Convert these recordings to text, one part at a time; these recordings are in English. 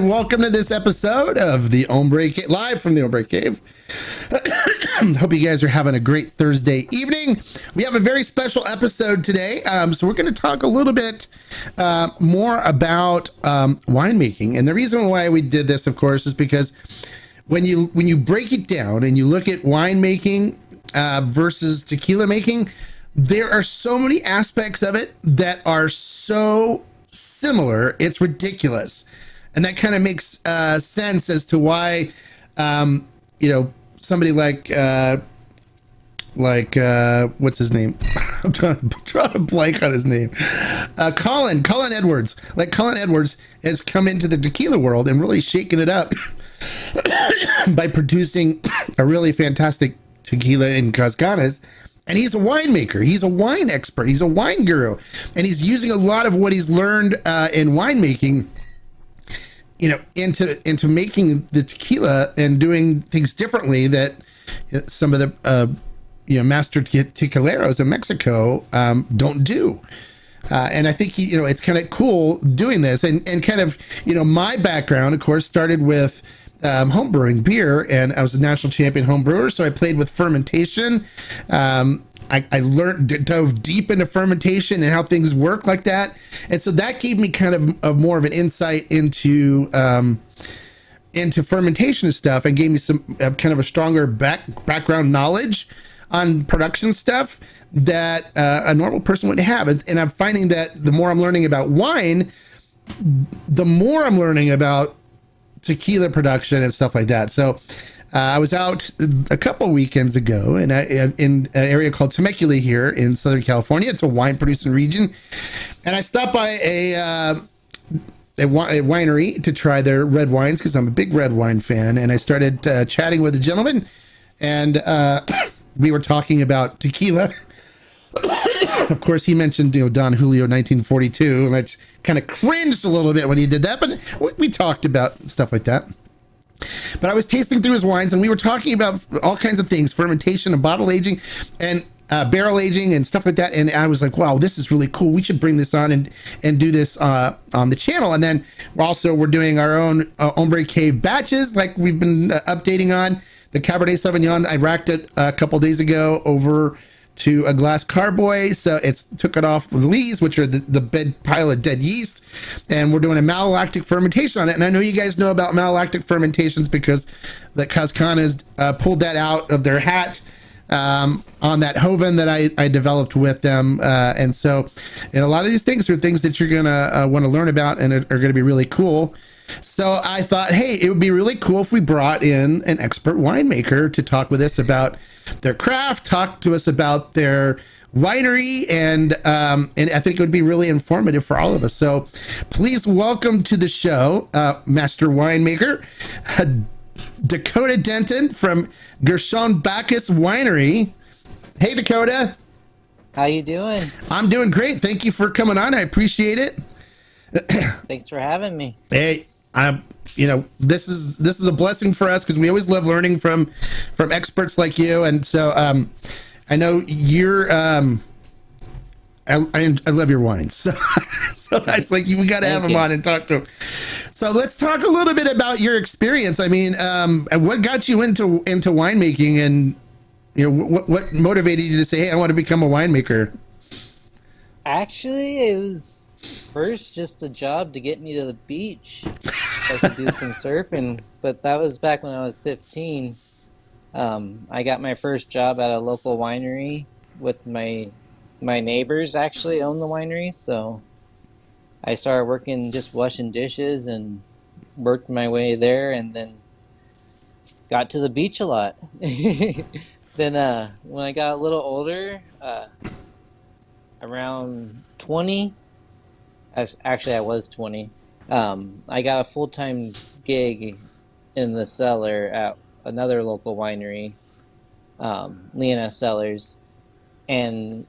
and welcome to this episode of the Hombre Cave, live from the Hombre Cave. Hope you guys are having a great Thursday evening. We have a very special episode today, so we're going to talk a little bit more about winemaking. And the reason why we did this, of course, is because when you break it down and you look at winemaking versus tequila making, there are so many aspects of it that are so similar, it's ridiculous. And that kind of makes sense as to why somebody like what's his name? I'm trying to blank on his name. Colin Edwards. Like Colin Edwards has come into the tequila world and really shaken it up by producing a really fantastic tequila in Cascanas. And he's a winemaker. He's a wine expert. He's a wine guru. And he's using a lot of what he's learned in winemaking, into making the tequila and doing things differently that some of the, master tequileros in Mexico don't do. And I think it's kind of cool doing this. And kind of, my background, of course, started with home brewing beer, and I was a national champion home brewer, so I played with fermentation. I dove deep into fermentation and how things work like that, and so that gave me kind of more of an insight into fermentation and stuff, and gave me some kind of a stronger background knowledge on production stuff that a normal person wouldn't have. And I'm finding that the more I'm learning about wine, the more I'm learning about tequila production and stuff like that. So I was out a couple weekends ago in an area called Temecula here in Southern California. It's a wine producing region, and I stopped by a winery to try their red wines because I'm a big red wine fan. And I started chatting with a gentleman, and we were talking about tequila. Of course, he mentioned Don Julio 1942, and I just kind of cringed a little bit when he did that, but we talked about stuff like that. But I was tasting through his wines, and we were talking about all kinds of things, fermentation and bottle aging and barrel aging and stuff like that. And I was like, wow, this is really cool. We should bring this on and do this on the channel. And then we're doing our own Hombre Cave batches, like we've been updating on. The Cabernet Sauvignon, I racked it a couple days ago over to a glass carboy, so it's took it off with lees, which are the bed pile of dead yeast, and we're doing a malolactic fermentation on it. And I know you guys know about malolactic fermentations because the Cascanas pulled that out of their hat on that Joven that I developed with them, and so a lot of these things are things that you're gonna want to learn about and are going to be really cool. So I thought, hey, it would be really cool if we brought in an expert winemaker to talk with us about their craft, talk to us about their winery, and I think it would be really informative for all of us. So please welcome to the show, master winemaker, Dakota Denton from Gershon Bachus Winery. Hey, Dakota. How you doing? I'm doing great. Thank you for coming on. I appreciate it. Thanks for having me. Hey, this is a blessing for us because we always love learning from experts like you. And so I know you're I love your wines, so it's like we got to have him on and talk to him. So let's talk a little bit about your experience. I mean, what got you into winemaking, and what motivated you to say, hey, I want to become a winemaker? Actually, it was first just a job to get me to the beach so I could do some surfing, but that was back when I was 15. I got my first job at a local winery with my neighbors actually own the winery, so I started working just washing dishes and worked my way there, and then got to the beach a lot. Then when I got a little older, around 20, I was 20, I got a full-time gig in the cellar at another local winery, Leoness Cellars, and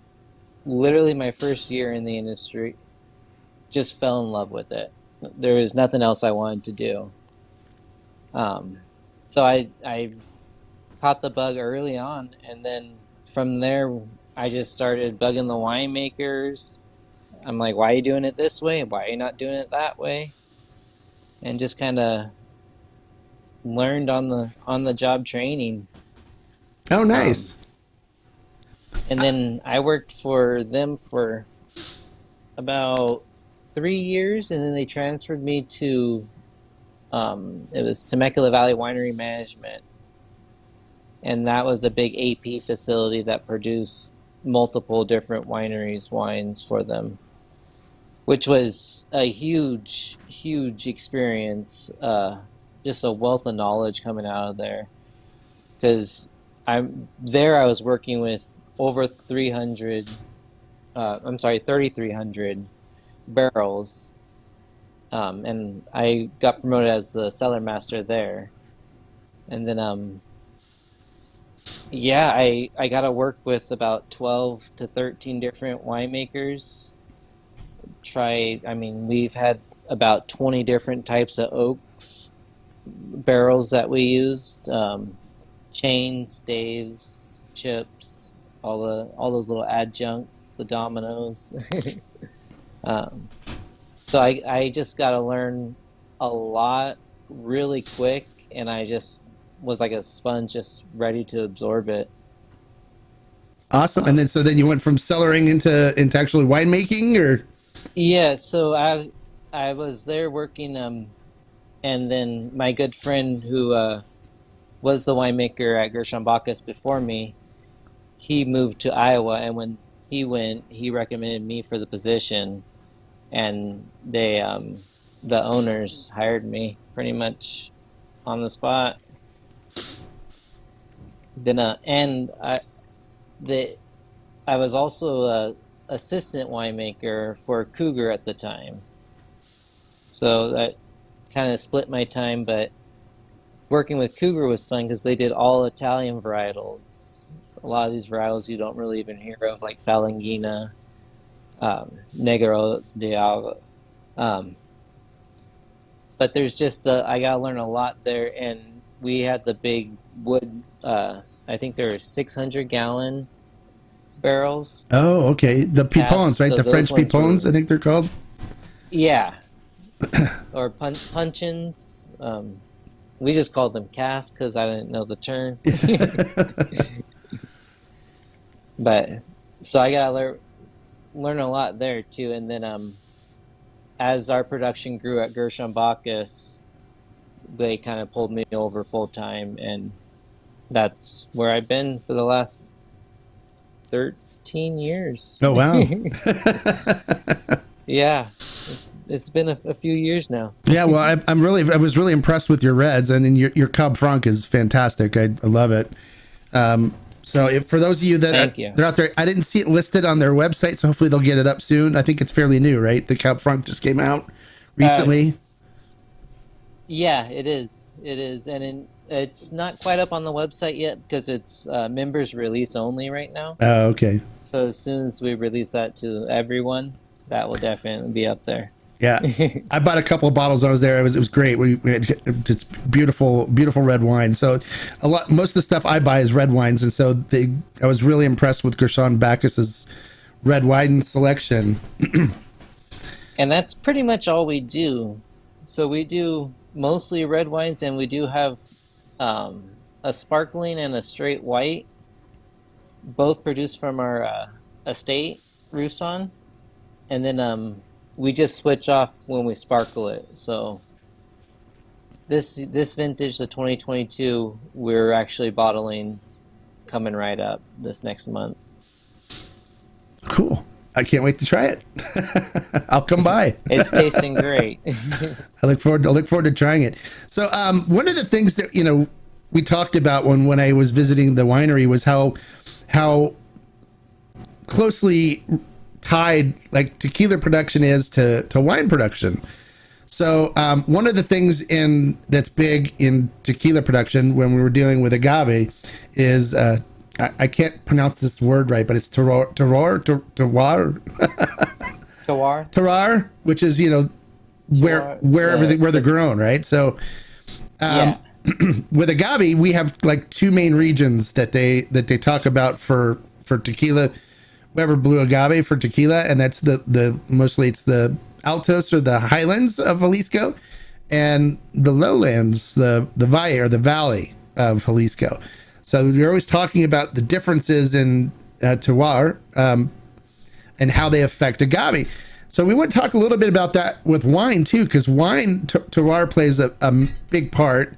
literally my first year in the industry, just fell in love with it. There was nothing else I wanted to do. So I caught the bug early on, and then from there I just started bugging the winemakers. I'm like, why are you doing it this way? Why are you not doing it that way? and just kind of learned on the job training. Oh, Um, nice. and then I worked for them for about 3 years, and then they transferred me to it was Temecula Valley Winery Management, and that was a big AP facility that produced multiple different wineries wines for them, which was a huge experience. Just a wealth of knowledge coming out of there because I'm there. I was working with over 300. I'm sorry, 3,300 barrels, and I got promoted as the cellar master there. And then, yeah, I got to work with about 12 to 13 different winemakers. I mean, we've had about 20 different types of oaks barrels that we used, chains, staves, chips, all those little adjuncts, the dominoes. um, so I just got to learn a lot really quick, and I just was like a sponge, just ready to absorb it. Awesome. And Um, then so then you went from cellaring into actually winemaking, or yeah, so I was there working, and then my good friend who was the winemaker at Gershon Bachus before me, he moved to Iowa, and when he went, he recommended me for the position, and the owners hired me pretty much on the spot. Then and the I was also a assistant winemaker for Cougar at the time, so that kind of split my time. But working with Cougar was fun because they did all Italian varietals. A lot of these varietals you don't really even hear of, like Falangina, Negro d'Alva. Um, but there's just I got to learn a lot there, and we had the big wood. I think there were 600-gallon barrels oh, okay, the pipons, cast, right? so The those French ones were, pipons, I think they're called. yeah, or puncheons. We just called them cask because I didn't know the term. But so I gotta learn a lot there too. And then as our production grew at Gershon Bachus, they kind of pulled me over full time, and that's where I've been for the last 13 years. Oh, wow. Yeah, it's been a few years now. Yeah, well, I was really impressed with your reds, and then your Cab Franc is fantastic. I love it. So if, for those of you Thank you. they're out there, I didn't see it listed on their website, so hopefully they'll get it up soon. I think it's fairly new, right? The Cab Franc just came out Uh, recently. yeah, it is. It is, and it's not quite up on the website yet because it's members release only right now. Oh, okay. So as soon as we release that to everyone, that will definitely be up there. Yeah, I bought a couple of bottles when I was there. It was great. We had just beautiful red wine. So most of the stuff I buy is red wines, and so I was really impressed with Gershon Bachus's red wine selection. And that's pretty much all we do. So we do mostly red wines, and we do have a sparkling and a straight white, both produced from our estate, Roussan. And then we just switch off when we sparkle it. So this vintage, the 2022, we're actually bottling coming right up this next month. Cool. I can't wait to try it. I'll come by. It's tasting great. I look forward to trying it. So one of the things that we talked about when I was visiting the winery was how closely tied like tequila production is to wine production. So one of the things that's big in tequila production when we were dealing with agave is I can't pronounce this word right, but it's terroir, terroir, which is where they're grown, right? So Yeah. with agave, we have like two main regions that they talk about for tequila. Weber Blue Agave for tequila, and that's the mostly it's the Altos or the Highlands of Jalisco, and the lowlands, the valle or the valley of Jalisco. So you're always talking about the differences in terroir and how they affect agave. So we want to talk a little bit about that with wine too, because wine terroir plays a big part.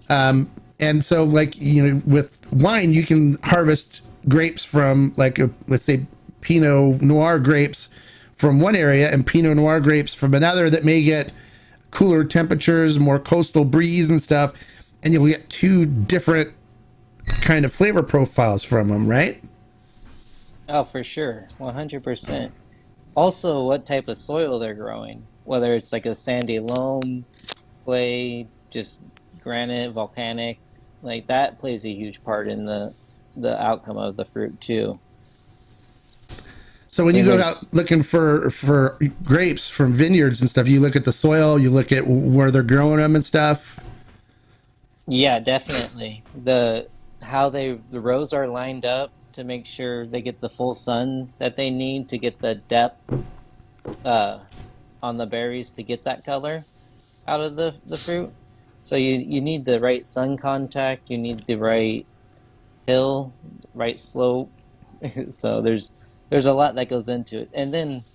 And so, like, you know, with wine, you can harvest grapes from, like, let's say, Pinot Noir grapes from one area and Pinot Noir grapes from another that may get cooler temperatures, more coastal breeze and stuff, and you'll get two different kind of flavor profiles from them, right? Oh, for sure, 100%. Also, what type of soil they're growing, whether it's like a sandy loam, clay, just granite, volcanic, like that plays a huge part in the outcome of the fruit too. So when you And go out there's looking for grapes from vineyards and stuff, you look at the soil, you look at where they're growing them and stuff. Yeah, definitely. The rows are lined up to make sure they get the full sun that they need to get the depth uh, on the berries to get that color out of the fruit. So you need the right sun contact, you need the right hill, right slope. So there's a lot that goes into it. And then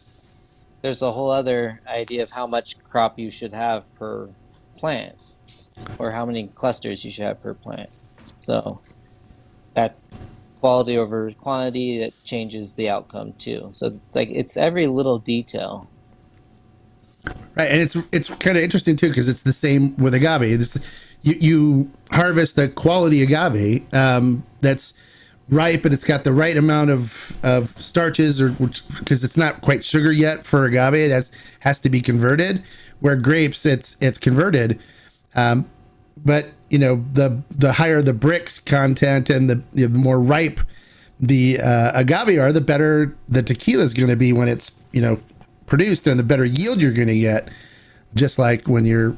there's a whole other idea of how much crop you should have per plant or how many clusters you should have per plant. So that quality over quantity that changes the outcome too. So it's like it's every little detail. Right, and it's kind of interesting too because it's the same with agave. You harvest the quality agave that's ripe and it's got the right amount of starches, or because it's not quite sugar yet for agave, it has to be converted. Where grapes, it's converted, but you know the higher the brix content and the more ripe the agave are, the better the tequila is going to be when it's produced, and the better yield you're going to get, just like when you're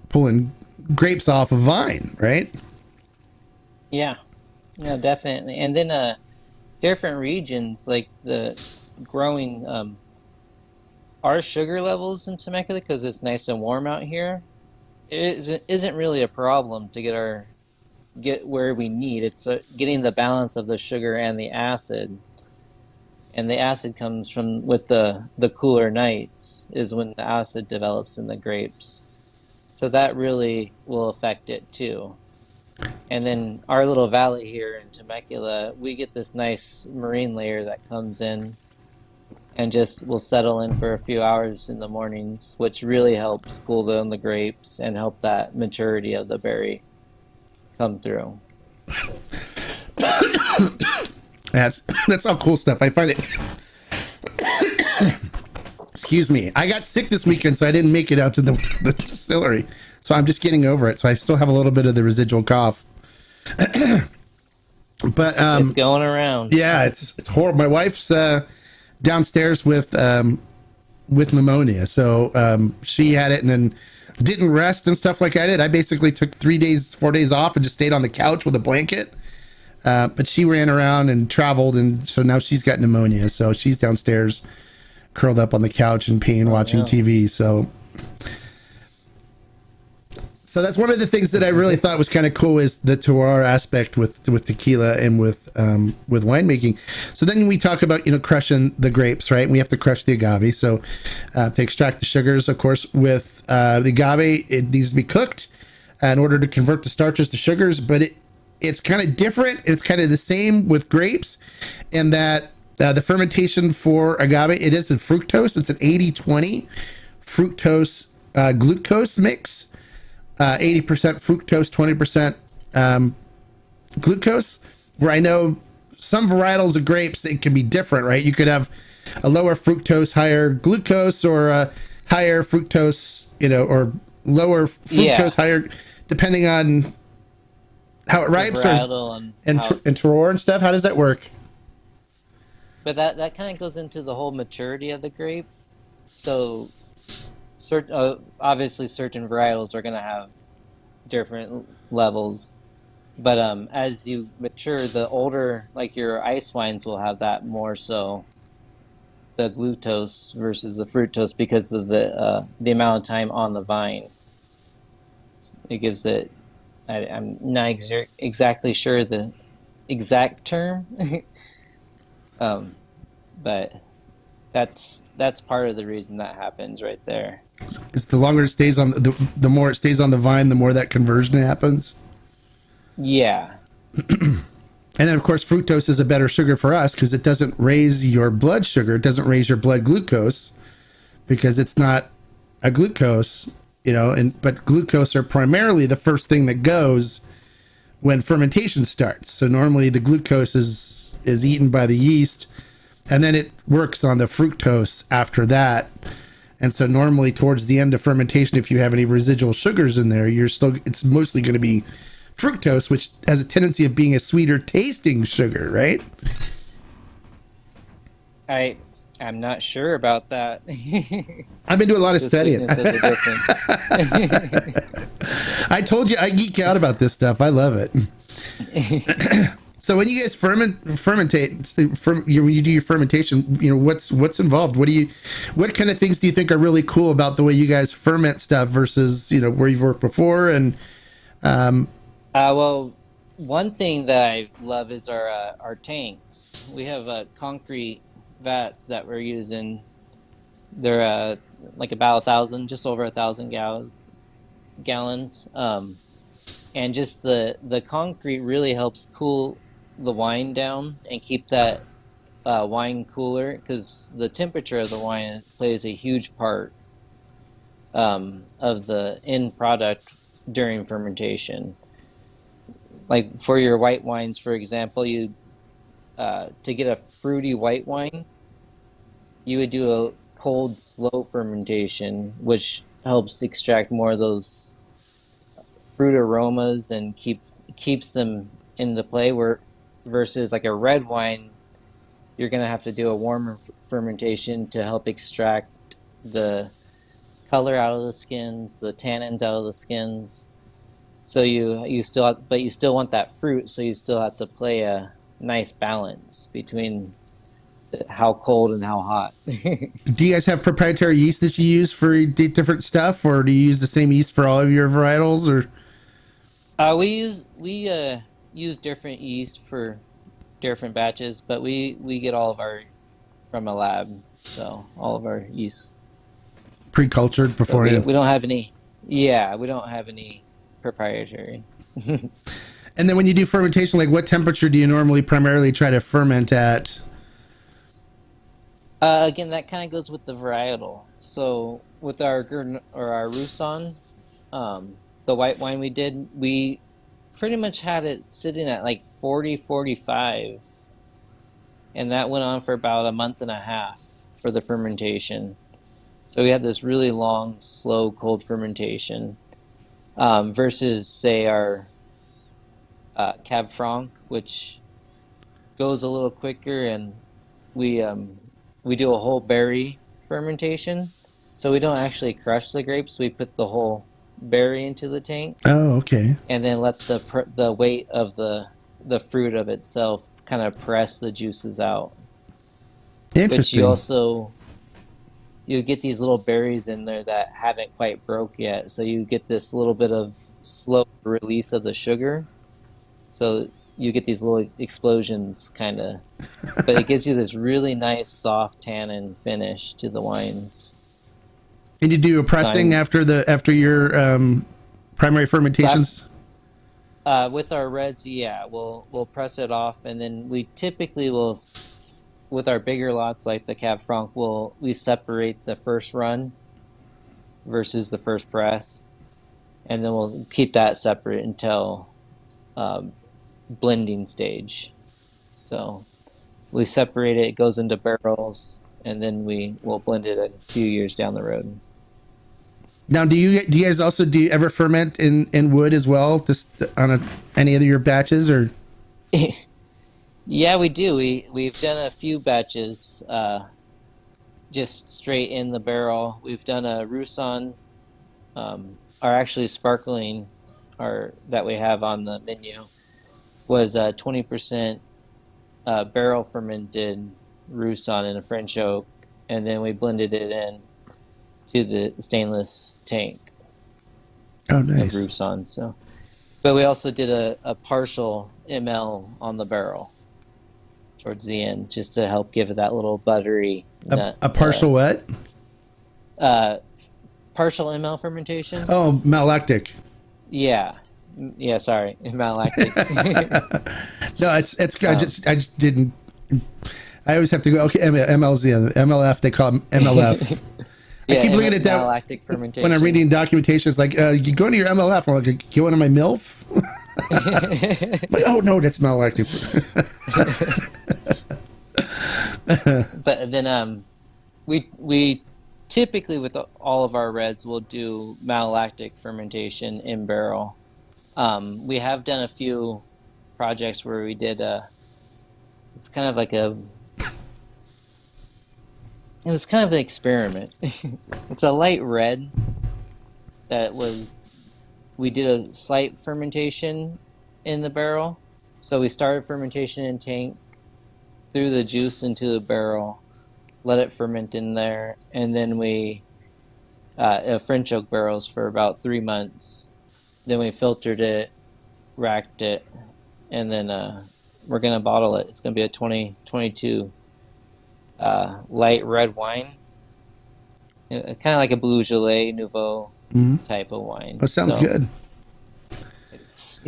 pulling grapes off a vine, right? Yeah. Yeah, definitely. And then different regions like the growing our sugar levels in Temecula because it's nice and warm out here. It isn't really a problem to get where we need. It's getting the balance of the sugar and the acid. And the acid comes from with the cooler nights is when the acid develops in the grapes. So that really will affect it too. And then our little valley here in Temecula, we get this nice marine layer that comes in and just will settle in for a few hours in the mornings, which really helps cool down the grapes and help that maturity of the berry come through. That's all cool stuff. I find it. Excuse me. I got sick this weekend, so I didn't make it out to the distillery. So I'm just getting over it. So I still have a little bit of the residual cough. But It's going around. yeah, it's horrible. My wife's downstairs with pneumonia, so she had it and then didn't rest and stuff like I did. I basically took 4 days off and just stayed on the couch with a blanket. But she ran around and traveled, and so now she's got pneumonia. So she's downstairs, curled up on the couch in pain, watching Yeah. TV. So that's one of the things that I really thought was kind of cool is the terroir aspect with tequila and with winemaking. So then we talk about crushing the grapes, right? And we have to crush the agave. So to extract the sugars, of course, with the agave, it needs to be cooked in order to convert the starches to sugars. But it's kind of different. It's kind of the same with grapes, in that the fermentation for agave, it is in fructose. It's an 80-20 fructose glucose mix. 80% fructose, 20% glucose, where I know some varietals of grapes, it can be different, right? You could have a lower fructose, higher glucose, or a higher fructose, or lower fructose, Yeah. higher, depending on how it The ripes, or, varietal and, and how, and terroir and stuff. How does that work? but that kind of goes into the whole maturity of the grape. So obviously certain varietals are going to have different levels, but as you mature, the older, like your ice wines, will have that more so the glucose versus the fructose because of the amount of time on the vine. It gives it. I'm not exactly sure the exact term, um, but that's part of the reason that happens right there. Is the longer it stays on the more it stays on the vine, the more that conversion happens. Yeah. And then, of course, fructose is a better sugar for us because it doesn't raise your blood sugar. It doesn't raise your blood glucose because it's not a glucose, but glucose are primarily the first thing that goes when fermentation starts. So normally the glucose is eaten by the yeast, and then it works on the fructose after that. And so normally towards the end of fermentation, if you have any residual sugars in there, it's mostly going to be fructose, which has a tendency of being a sweeter tasting sugar, right? I'm not sure about that. I've been doing a lot of The studying. sweetness of the difference. I told you I geek out about this stuff. I love it. So when you guys when you do your fermentation, what's involved? What kind of things do you think are really cool about the way you guys ferment stuff versus where you've worked before? And Well, one thing that I love is our tanks. We have concrete vats that we're using. They're like about 1,000, just over 1,000 gallons. And just the concrete really helps cool the wine down and keep that wine cooler because the temperature of the wine plays a huge part of the end product during fermentation. Like for your white wines, for example, to get a fruity white wine, you would do a cold, slow fermentation, which helps extract more of those fruit aromas and keeps them into play. Where versus like a red wine, you're gonna have to do a warmer fermentation to help extract the color out of the skins, the tannins out of the skins. So you still want that fruit, so you still have to play a nice balance between how cold and how hot. do you guys have proprietary yeast that you use for different stuff, or do you use the same yeast for all of your varietals? Or We use different yeast for different batches, but we get all of our from a lab, so all of our yeast. pre-cultured So we beforehand? we don't have any. Yeah, we don't have any proprietary. And then when you do fermentation, like what temperature do you normally primarily try to ferment at? Again, that kind of goes with the varietal. So with our Roussan, the white wine we pretty much had it sitting at like 40, 45, and that went on for about a month and a half for the fermentation. So we had this really long, slow, cold fermentation versus, say, our Cab Franc, which goes a little quicker, and we do a whole berry fermentation. So we don't actually crush the grapes. We put the whole berry into the tank Oh, okay. and then let the weight of the fruit of itself kind of press the juices out. But Interesting. you get these little berries in there that haven't quite broke yet. So you get this little bit of slow release of the sugar. So you get these little explosions kind of, but it gives you this really nice soft tannin finish to the wines. And you do a So pressing I'm after your primary so I've fermentations? with our reds, yeah, we'll press it off, and then we typically will with our bigger lots like the Cab Franc, we separate the first run versus the first press, and then we'll keep that separate until um, blending stage. So we separate it, it goes into barrels, and then we will blend it a few years down the road. Now, do you guys also do you ever ferment in wood as well? This on any of your batches or? Yeah, we do. We've done a few batches, just straight in the barrel. We've done a Roussan, our actually sparkling, our that we have on the menu was 20% barrel fermented Roussan in a French oak, and then we blended it in to the stainless tank. Oh, have nice. roofs on. So, but we also did a partial ML on the barrel towards the end, just to help give it that little buttery nut. A partial what? Uh, partial ML fermentation. Oh, malolactic. Yeah, yeah. Sorry, malolactic. No, it's I just didn't. I always have to go. Okay, MLZ, MLF. They call them MLF. Yeah, I keep looking at that malolactic fermentation. when I'm reading documentation. It's like you go into your MLF. I'm like, go into my MILF. Like, oh no, that's malolactic. But then we typically with all of our reds will do malolactic fermentation in barrel. We have done a few projects where we did it's kind of like it was kind of an experiment. It's a light red we did a slight fermentation in the barrel. So we started fermentation in tank, threw the juice into the barrel, let it ferment in there, and then we French oak barrels for about 3 months. Then we filtered it, racked it, and then we're gonna bottle it. It's gonna be a 2022 light red wine, kind of like a Beaujolais Nouveau type of wine. That sounds good. It's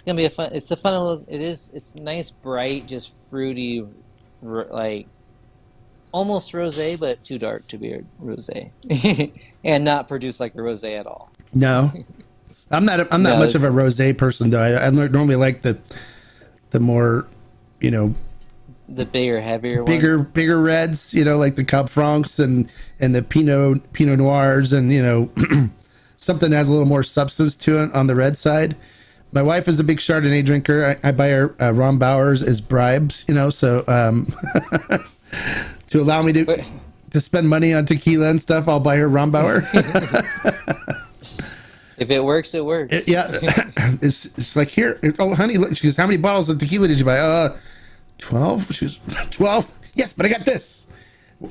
gonna be it's a fun little. It's nice, bright, just fruity, like almost rosé, but too dark to be a rosé, and not produce like a rosé at all. No, I'm not much of a rosé person though. I normally like the more, the bigger, heavier ones. bigger reds, like the Cab Francs and the Pinot Noirs, and something that has a little more substance to it on the red side. My wife is a big Chardonnay drinker. I buy her Ron Bowers as bribes, so to allow me to spend money on tequila and stuff, I'll buy her Ron Bauer. If it works, it works. It's like, here. Oh, honey, look. She goes, how many bottles of tequila did you buy? 12. She goes, 12. Yes, but I got this.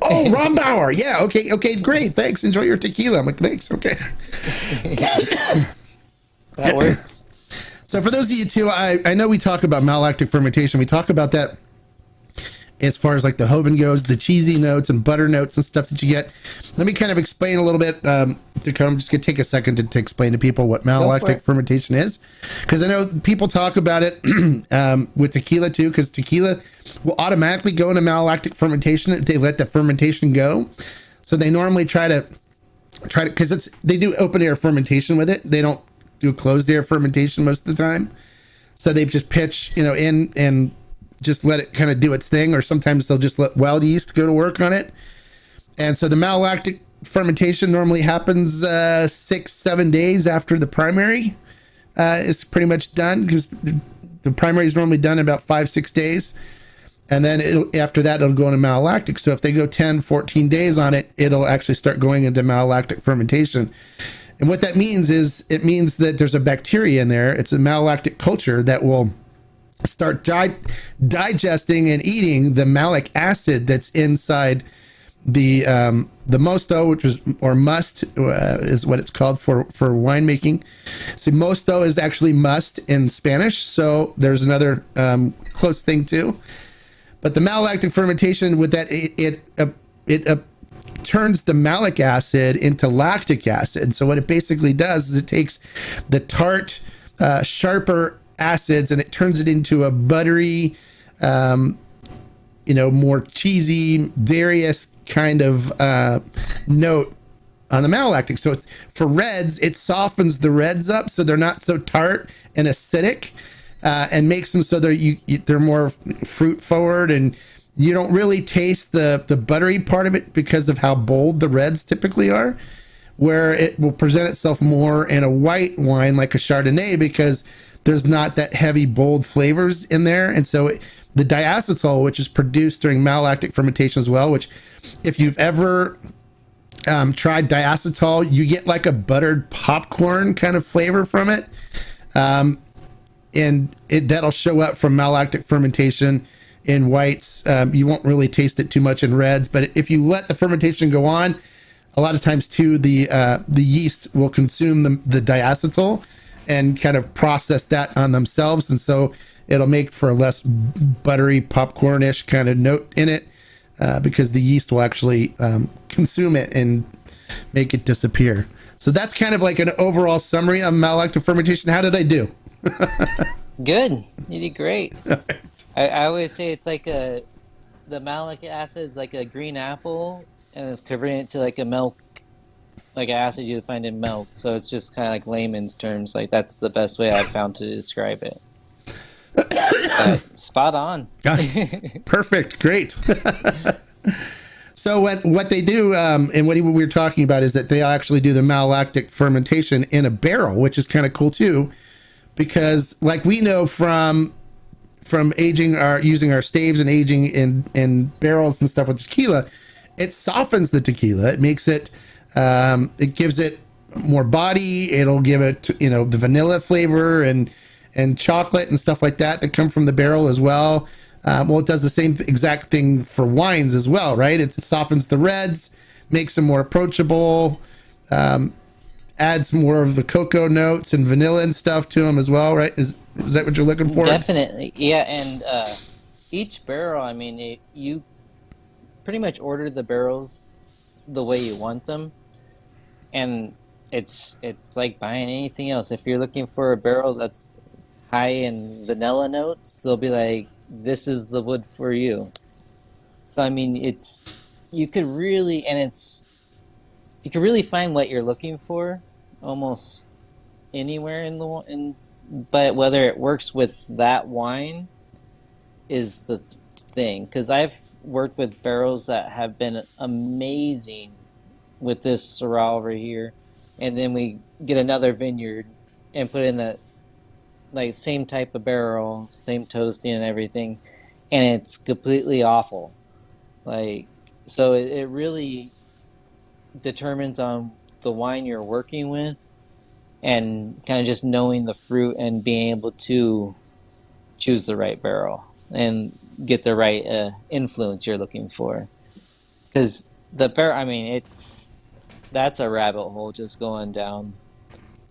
Oh, Ron Bauer. Yeah. Okay. Great. Thanks. Enjoy your tequila. I'm like, thanks. Okay. That works. So for those of you too, I know we talk about malolactic fermentation. We talk about that as far as like the Hoven goes, the cheesy notes and butter notes and stuff that you get. Let me kind of explain a little bit. I'm just going to take a second to explain to people what malolactic fermentation is. Because I know people talk about it with tequila too, because tequila will automatically go into malolactic fermentation if they let the fermentation go. So they normally try to, because they do open air fermentation with it. They don't do closed air fermentation most of the time. So they just pitch, in and just let it kind of do its thing, or sometimes they'll just let wild yeast go to work on it. And so the malolactic fermentation normally happens 6-7 days after the primary is pretty much done, because the primary is normally done in about 5-6 days. And then after that, it'll go into malolactic. So if they go 10-14 days on it, it'll actually start going into malolactic fermentation. And what that means is it means that there's a bacteria in there. It's a malolactic culture that will start digesting and eating the malic acid that's inside the mosto, which is, or must is what it's called for winemaking. See, mosto is actually must in Spanish, so there's another close thing too. But the malolactic fermentation, with that, it turns the malic acid into lactic acid. So what it basically does is it takes the tart, sharper acids and it turns it into a buttery, more cheesy, various kind of note on the malolactic. So for reds, it softens the reds up so they're not so tart and acidic, and makes them so they're more fruit forward, and you don't really taste the buttery part of it because of how bold the reds typically are, where it will present itself more in a white wine like a Chardonnay, because there's not that heavy, bold flavors in there. And so the diacetyl, which is produced during malolactic fermentation as well, which if you've ever tried diacetyl, you get like a buttered popcorn kind of flavor from it. And that'll show up from malolactic fermentation in whites. You won't really taste it too much in reds, but if you let the fermentation go on, a lot of times too, the yeast will consume the diacetyl and kind of process that on themselves, and so it'll make for a less buttery popcornish kind of note in it, because the yeast will actually consume it and make it disappear. So that's kind of like an overall summary of malolactic fermentation. How did I do? Good. You did great. I always say it's like the malic acid is like a green apple, and it's converting it to like a milk, like an acid you would find in milk. So it's just kind of like layman's terms. Like that's the best way I've found to describe it. Spot on. Perfect. Great. So what they do, and what we were talking about, is that they actually do the malolactic fermentation in a barrel, which is kind of cool too, because like we know from aging using our staves and aging in barrels and stuff with tequila, it softens the tequila. It makes it, it gives it more body. It'll give it, the vanilla flavor and chocolate and stuff like that come from the barrel as well. Well, it does the same exact thing for wines as well, right? It softens the reds, makes them more approachable, adds more of the cocoa notes and vanilla and stuff to them as well, right? Is that what you're looking for? Definitely, yeah. And each barrel, I mean, you pretty much order the barrels the way you want them, and it's like buying anything else. If you're looking for a barrel that's high in vanilla notes, they'll be like, this is the wood for you. So I mean, you could really find what you're looking for almost anywhere but whether it works with that wine is the thing. Because I've worked with barrels that have been amazing with this Syrah over here, and then we get another vineyard and put in that like same type of barrel, same toasting and everything, and it's completely awful. Like, so it really determines on the wine you're working with, and kind of just knowing the fruit and being able to choose the right barrel and get the right influence you're looking for. Because the barrel, I mean, that's a rabbit hole just going down,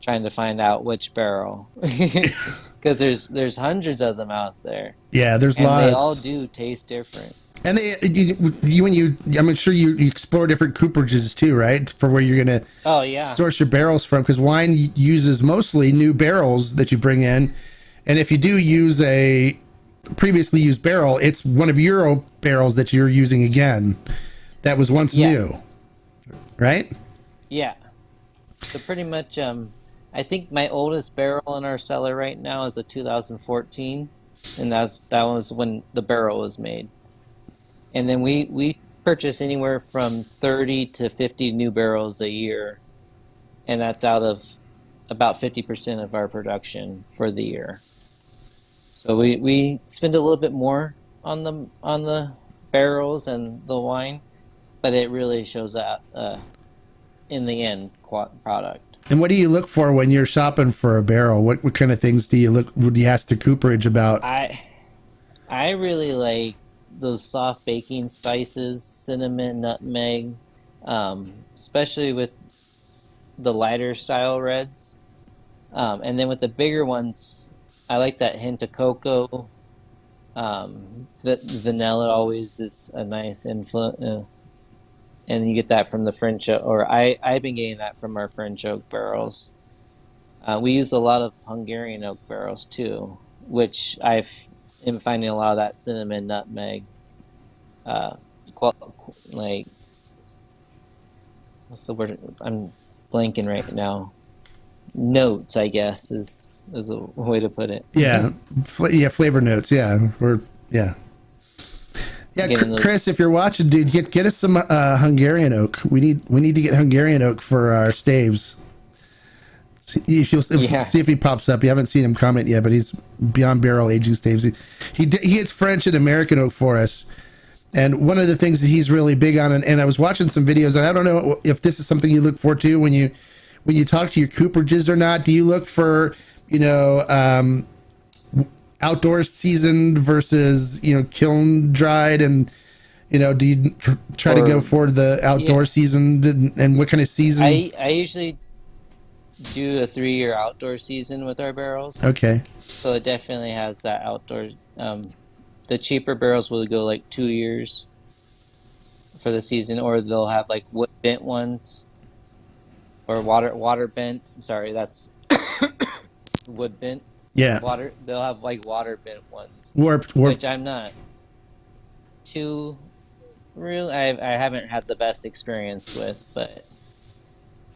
trying to find out which barrel, because there's hundreds of them out there. Yeah, there's and lots. They all do taste different. And I'm sure you explore different cooperages too, right? For where you're gonna source your barrels from, because wine uses mostly new barrels that you bring in, and if you do use a previously used barrel, it's one of your barrels that you're using again that was once new, right? Yeah. So pretty much, I think my oldest barrel in our cellar right now is a 2014, and that was when the barrel was made. And then we purchase anywhere from 30 to 50 new barrels a year, and that's out of about 50% of our production for the year. So we spend a little bit more on the barrels and the wine, but it really shows up in the end product. And what do you look for when you're shopping for a barrel? What kind of things do you ask the cooperage about? I really like those soft baking spices, cinnamon, nutmeg, especially with the lighter style reds. And then with the bigger ones, I like that hint of cocoa. Vanilla always is a nice influence. And you get that from the French oak, or I've been getting that from our French oak barrels. We use a lot of Hungarian oak barrels too, which am finding a lot of that cinnamon, nutmeg, like, what's the word? I'm blanking right now. Notes, I guess, is a way to put it. Yeah, flavor notes. Yeah, Chris, if you're watching, dude, get us some Hungarian oak. We need to get Hungarian oak for our staves. See if he pops up. You haven't seen him comment yet, but he's Beyond Barrel aging staves. He gets French and American oak for us. And one of the things that he's really big on, and I was watching some videos, and I don't know if this is something you look for too when you talk to your cooperages or not. Do you look for outdoor seasoned versus kiln dried, and Do you try to go for the outdoor Yeah, season, and what kind of season? I usually do a 3-year outdoor season with our barrels, Okay. so it definitely has that outdoor. The cheaper barrels will go like 2 years for the season, or they'll have like wood bent ones or water bent. Sorry, that's wood bent. Yeah. Water. They'll have like water bent ones, Warped. which I'm not too real. I haven't had the best experience with, but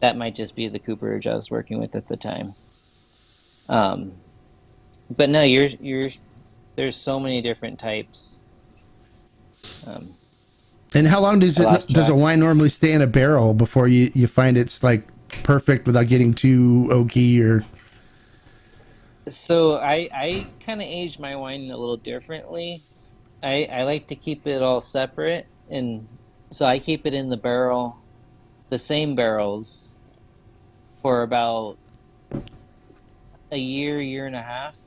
that might just be the cooperage I was working with at the time. Um, but no, you're there's so many different types. Um, And how long I lost does a track. wine normally stay in a barrel before you find it's like perfect without getting too oaky or? So I kind of age my wine a little differently. I like to keep it all separate, and so I keep it in the barrel, the same barrels, for about a year, year and a half,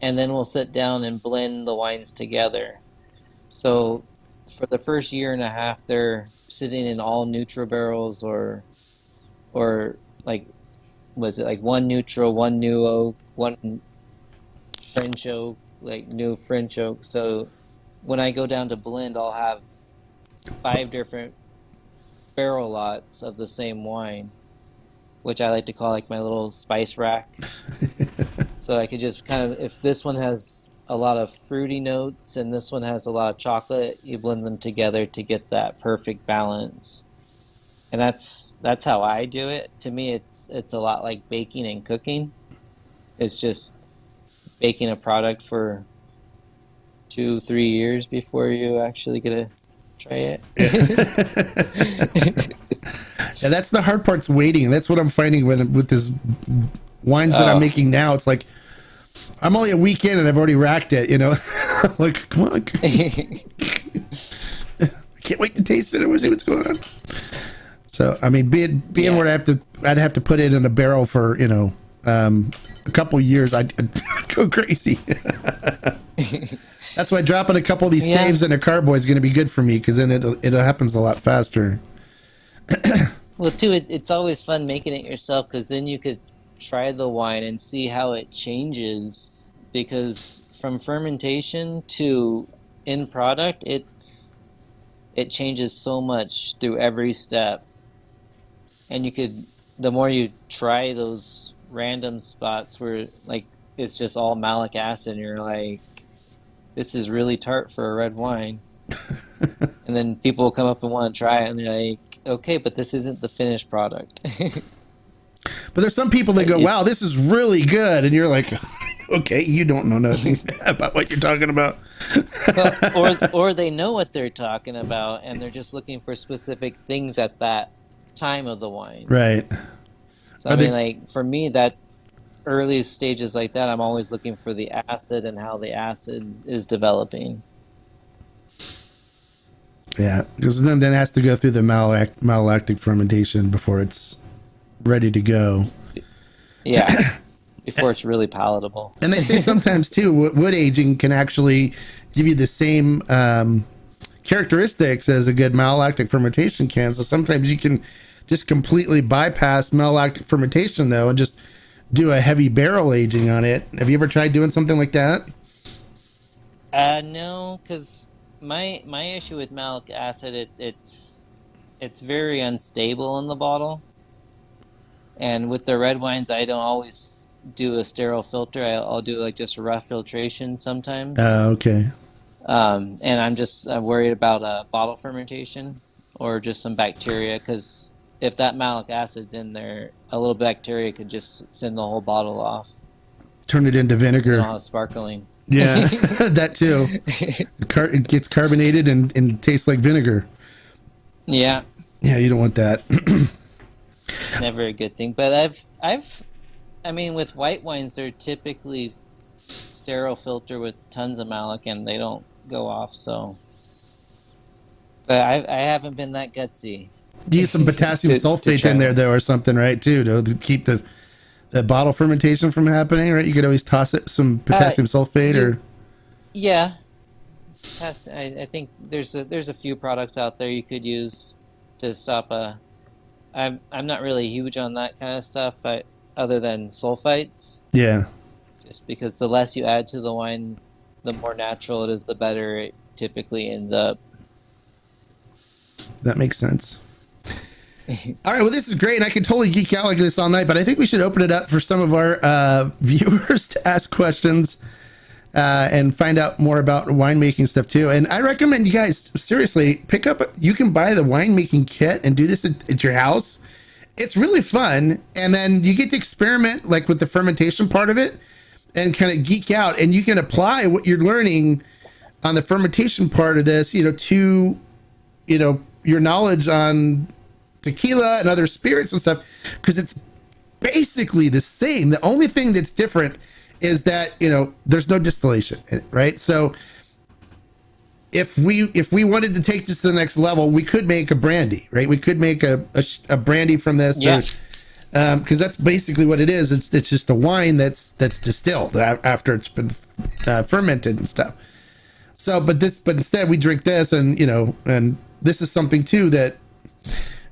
and then we'll sit down and blend the wines together. So for the first year and a half, they're sitting in all neutral barrels, or like, was it like one neutral, one new oak, one French oak, like new French oak. So when I go down to blend, I'll have 5 different barrel lots of the same wine, which I like to call like my little spice rack. So I could just kind of, if this one has a lot of fruity notes and this one has a lot of chocolate, you blend them together to get that perfect balance. And that's how I do it. To me, it's a lot like baking and cooking. It's just baking a product for 2, 3 years before you actually get to try it. Yeah, that's the hard part's waiting, and that's what I'm finding with this wines that I'm Oh, making now. It's like I'm only a week in and I've already racked it. Like come on, I can't wait to taste it. I want to see what's going it's on. So I mean, being yeah. where I'd have to put it in a barrel for a couple years. I'd go crazy. That's why dropping a couple of these Yeah. staves in a carboy is going to be good for me, because then it happens a lot faster. Well, too, it's always fun making it yourself because then you could try the wine and see how it changes. Because from fermentation to end product, it changes so much through every step. And the more you try those random spots where like it's just all malic acid, and you're like, this is really tart for a red wine. And then people will come up and want to try it, and they're like, okay, but this isn't the finished product. But there's some people that But go, "Wow, this it's is really good," and you're like, "Okay, you don't know nothing about what you're talking about." well, or they know what they're talking about, and they're just looking for specific things at that time of the wine. Right? So Are I mean, they? like for me, that early stages like that, I'm always looking for the acid and how the acid is developing. Yeah, because then it has to go through the malolactic fermentation before it's ready to go. Yeah, before it's really palatable. And they say sometimes too, wood aging can actually give you the same characteristics as a good malolactic fermentation can. So sometimes you can just completely bypass malolactic fermentation though, and just do a heavy barrel aging on it. Have you ever tried doing something like that? No, because my issue with malic acid, it's very unstable in the bottle. And with the red wines, I don't always do a sterile filter. I'll do like just rough filtration sometimes. Okay. And I'm worried about bottle fermentation or just some bacteria, because if that malic acid's in there, a little bacteria could just send the whole bottle off, Turn it into and vinegar. I'll have sparkling. Yeah, that too. It gets carbonated and tastes like vinegar. Yeah, Yeah, you don't want that. never a good thing. But I mean, with white wines, they're typically sterile filter with tons of malic, and they don't go off. So, but I haven't been that gutsy Use some potassium to sulfate in try there one. though, or something, right? Too, to keep the bottle fermentation from happening, right? You could always toss it some Uh, potassium sulfate, you or Yeah, I think there's a few products out there you could use to stop a. I'm not really huge on that kind of stuff. Other than sulfites, Yeah, just because the less you add to the wine, the more natural it is, the better it typically ends up. that makes sense. All right, well, this is great, and I can totally geek out like this all night, but I think we should open it up for some of our viewers to ask questions and find out more about winemaking stuff too. And I recommend you guys seriously pick up. You can buy the winemaking kit and do this at your house. It's really fun, and then you get to experiment like with the fermentation part of it, and kind of geek out. And you can apply what you're learning on the fermentation part of this, to your knowledge on tequila and other spirits and stuff, because it's basically the same. The only thing that's different is that there's no distillation, right? So if we wanted to take this to the next level, we could make a brandy, right? We could make a brandy from this, because that's basically what it is. It's just a wine that's distilled after it's been fermented and stuff. So, but instead we drink this, and and this is something too that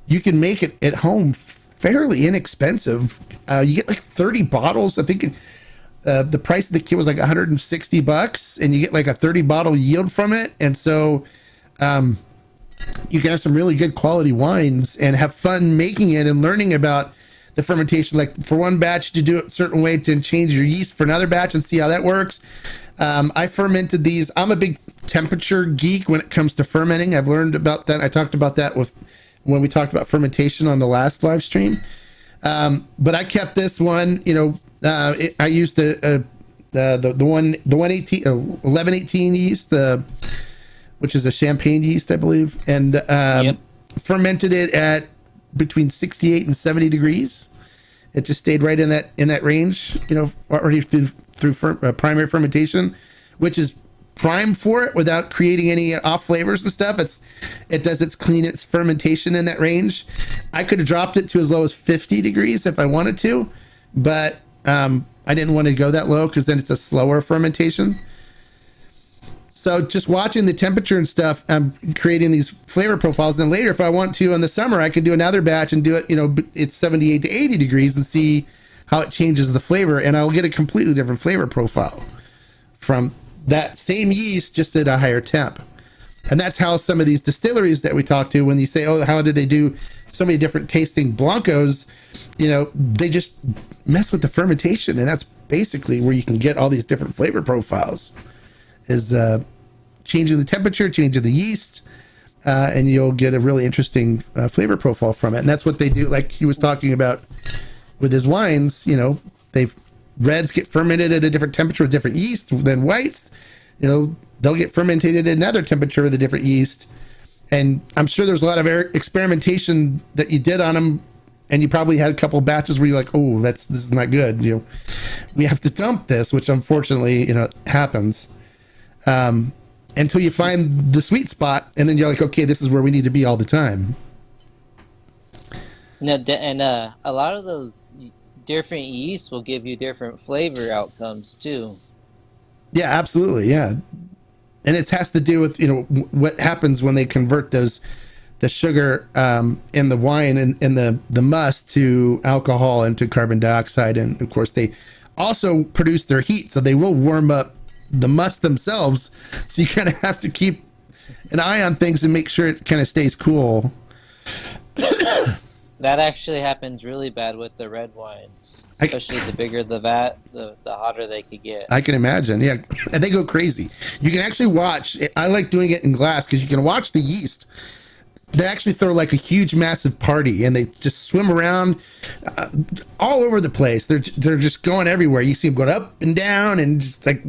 you can make it at home fairly inexpensive. You get like 30 bottles. I think the price of the kit was like $160, and you get like a 30 bottle yield from it. And so you can have some really good quality wines and have fun making it and learning about the fermentation. Like for one batch, to do it a certain way to change your yeast for another batch and see how that works. I fermented these. I'm a big temperature geek when it comes to fermenting. I've learned about that. I talked about that when we talked about fermentation on the last live stream. But I kept this one, I used the 1118 yeast, which is a champagne yeast, I believe, and fermented it at between 68 and 70 degrees. It just stayed right in that range, already through primary fermentation, which is prime for it without creating any off flavors and stuff. It does its fermentation in that range. I could have dropped it to as low as 50 degrees if I wanted to, but I didn't want to go that low because then it's a slower fermentation. So just watching the temperature and stuff, I'm creating these flavor profiles. And then later, if I want to in the summer, I could do another batch and do it, it's 78 to 80 degrees and see how it changes the flavor. And I'll get a completely different flavor profile from that same yeast, just at a higher temp. And that's how some of these distilleries that we talk to, when you say, oh, how did they do so many different tasting Blancos? They just mess with the fermentation. And that's basically where you can get all these different flavor profiles, is changing the temperature, changing the yeast, and you'll get a really interesting flavor profile from it. And that's what they do. Like he was talking about with his wines, reds get fermented at a different temperature with different yeast than whites. They'll get fermented at another temperature with a different yeast. And I'm sure there's a lot of experimentation that you did on them, and you probably had a couple batches where you're like, oh, this is not good. We have to dump this, which unfortunately, happens. Until you find the sweet spot, and then you're like, okay, this is where we need to be all the time. And a lot of those different yeasts will give you different flavor outcomes too. Yeah, absolutely. Yeah. And it has to do with, what happens when they convert the sugar in the wine and the must to alcohol and to carbon dioxide. And of course, they also produce their heat, so they will warm up the must themselves. So you kind of have to keep an eye on things and make sure it kind of stays cool. That actually happens really bad with the red wines, especially the bigger the vat, the hotter they could get. I can imagine. Yeah, and they go crazy. You can actually watch. I like doing it in glass because you can watch the yeast. They actually throw like a huge, massive party, and they just swim around all over the place. They're just going everywhere. You see them going up and down, and just like,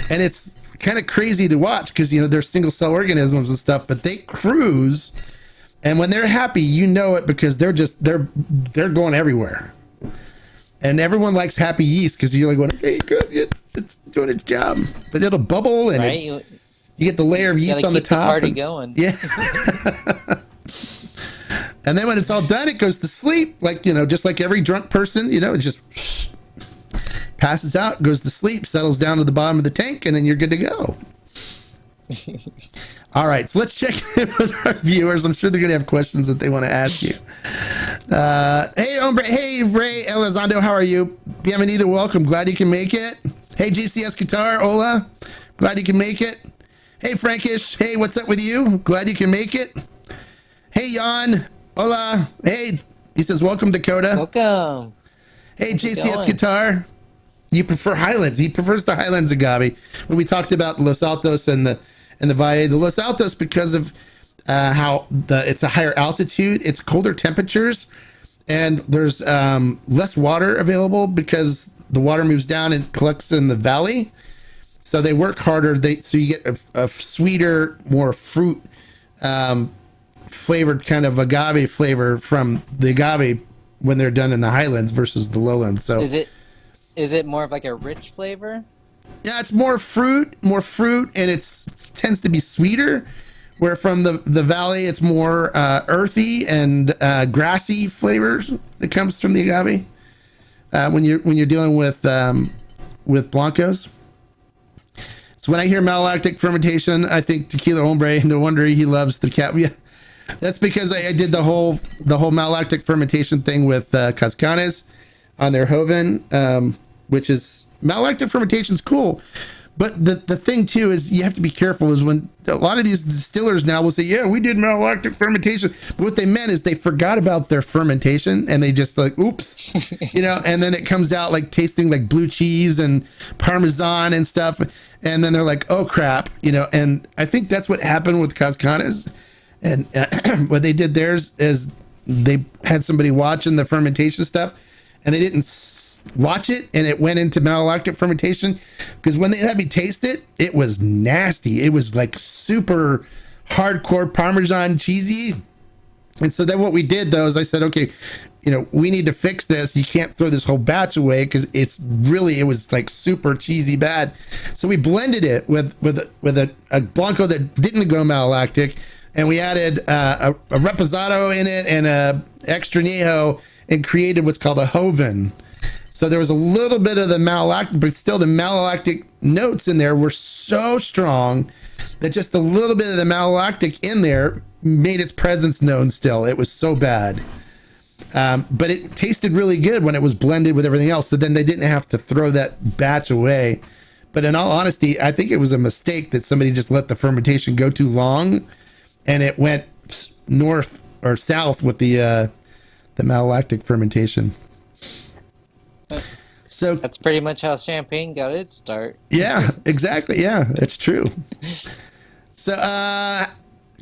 and it's kind of crazy to watch because they're single cell organisms and stuff, but they cruise. And when they're happy, it because they're going everywhere. And everyone likes happy yeast because you're like, going, okay, good, it's doing its job. But it'll bubble, and right? You get the layer of yeast on the top. The party going. Yeah. And then when it's all done, it goes to sleep. Like, just like every drunk person, it just passes out, goes to sleep, settles down to the bottom of the tank, and then you're good to go. All right, so let's check in with our viewers. I'm sure they're going to have questions that they want to ask you. Hey, Hombre. Hey, Ray Elizondo, how are you? Bienvenido, welcome. Glad you can make it. Hey, GCS Guitar, hola. Glad you can make it. Hey, Frankish. Hey, what's up with you? Glad you can make it. Hey, Jan. Hola. Hey, he says, welcome, Dakota. Welcome. Hey, JCS Guitar. You prefer Highlands. He prefers the Highlands agave. When we talked about Los Altos and the Valle, the Los Altos, because of how it's a higher altitude, it's colder temperatures, and there's less water available because the water moves down and collects in the valley. So they work harder. So you get a sweeter, more fruit flavored kind of agave flavor from the agave when they're done in the Highlands versus the Lowlands. So is it more of like a rich flavor? Yeah, it's more fruit, and it tends to be sweeter. Where from the valley, it's more earthy and grassy flavors that comes from the agave. When you're dealing with blancos. So when I hear malolactic fermentation, I think Tequila Hombre. No wonder he loves the cat. Yeah, that's because I did the whole malolactic fermentation thing with Cascanes on their Joven, which is malolactic fermentation is cool. But the thing too is you have to be careful is when a lot of these distillers now will say, yeah, we did malolactic fermentation. But what they meant is they forgot about their fermentation and they just like, oops, and then it comes out like tasting like blue cheese and Parmesan and stuff. And then they're like, oh crap, and I think that's what happened with Cascanes. And what they did theirs is they had somebody watching the fermentation stuff and they didn't watch it, and it went into malolactic fermentation because when they had me taste it, it was nasty. It was like super hardcore Parmesan cheesy. And so then what we did though is I said, okay, we need to fix this. You can't throw this whole batch away because it was like super cheesy bad. So we blended it with a Blanco that didn't go malolactic, and we added a Reposado in it and a Extra Añejo and created what's called a Joven. So there was a little bit of the malolactic, but still the malolactic notes in there were so strong that just a little bit of the malolactic in there made its presence known still. It was so bad. But it tasted really good when it was blended with everything else. So then they didn't have to throw that batch away. But in all honesty, I think it was a mistake that somebody just let the fermentation go too long and it went north or south with the malolactic fermentation. So that's pretty much how champagne got its start. Yeah, exactly. Yeah, it's true. So